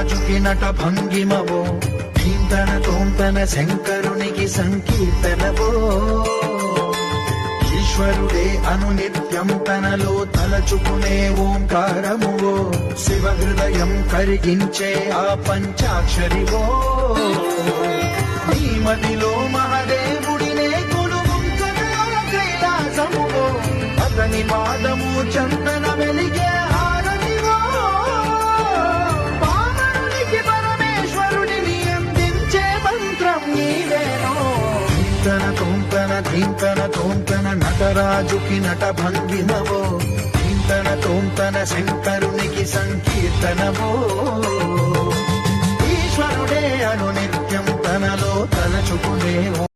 నటరాజుకి నట భంగిమవో ధీంతన తోంతన శంకరునికి సంకీర్తనవో ఈశ్వరుడే అనునిత్యం తనలో తలచుకునే ఓంకారమువో శివ హృదయం కరిగించే ఆ పంచాక్షరివో నీ మదిలో మహాదేవుడినే కొలువుంకనా కైలాసమువో అతని పాదము చందన వెలిగే హారతివో పామరునికి పరమేశ్వరుడిని అందించే మంత్రం నీవేనో ధీంతన తోంతన నటరాజుకి నట భంగిమవో ధీంతన తోంతన శంకరునికి సంకీర్తనవో